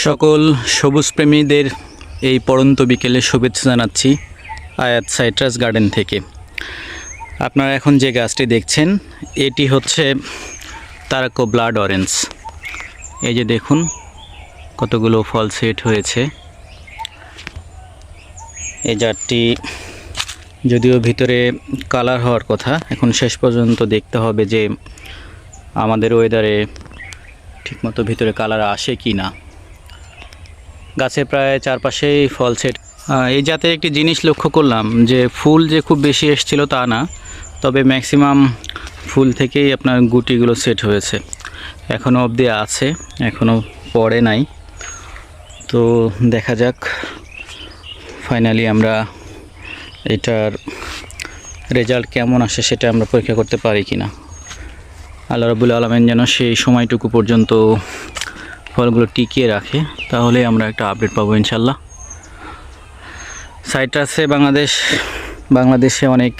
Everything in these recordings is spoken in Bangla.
সকল সবুজ প্রেমীদের এই পড়ন্ত বিকেলে শুভেচ্ছা জানাচ্ছি আয়াত সাইট্রাস গার্ডেন থেকে। আপনারা এখন যে গাছটি দেখছেন এটি হচ্ছে তারাকো ব্লাড অরেঞ্জ। এই যে দেখুন কতগুলো ফল সেট হয়েছে। এই জাতটি যদিও ভিতরে কালার হওয়ার কথা, এখন শেষ পর্যন্ত দেখতে হবে যে আমাদের ওয়েদারে ঠিকমতো ভিতরে কালার আসে কি না। গাছে প্রায় চারপাশেই ফল সেট। এই জাতের একটি জিনিস লক্ষ্য করলাম যে ফুল যে খুব বেশি এসেছিল তা না, তবে ম্যাক্সিমাম ফুল থেকেই আপনার গুটিগুলো সেট হয়েছে। এখনও অবধি আছে, এখনও পড়ে নাই। তো দেখা যাক ফাইনালি আমরা এটার রেজাল্ট কেমন আসে সেটা আমরা পরীক্ষা করতে পারি কি না। আল্লাহ রাব্বুল আলামিন যেন সেই সময়টুকু পর্যন্ত ফলগুলো টিকিয়ে রাখে, তাহলে আমরা একটা আপডেট পাবো ইনশাল্লাহ। সাইট্রাসে বাংলাদেশে অনেক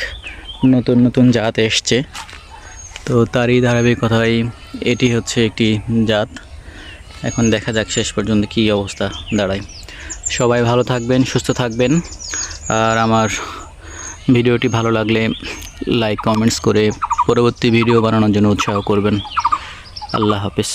নতুন নতুন জাত এসছে, তো তারই ধারাবাহিকতায় এটি হচ্ছে একটি জাত। এখন দেখা যাক শেষ পর্যন্ত কী অবস্থা দাঁড়ায়। সবাই ভালো থাকবেন, সুস্থ থাকবেন, আর আমার ভিডিওটি ভালো লাগলে লাইক কমেন্টস করে পরবর্তী ভিডিও বানানোর জন্য উৎসাহ করবেন। আল্লাহ হাফেজ।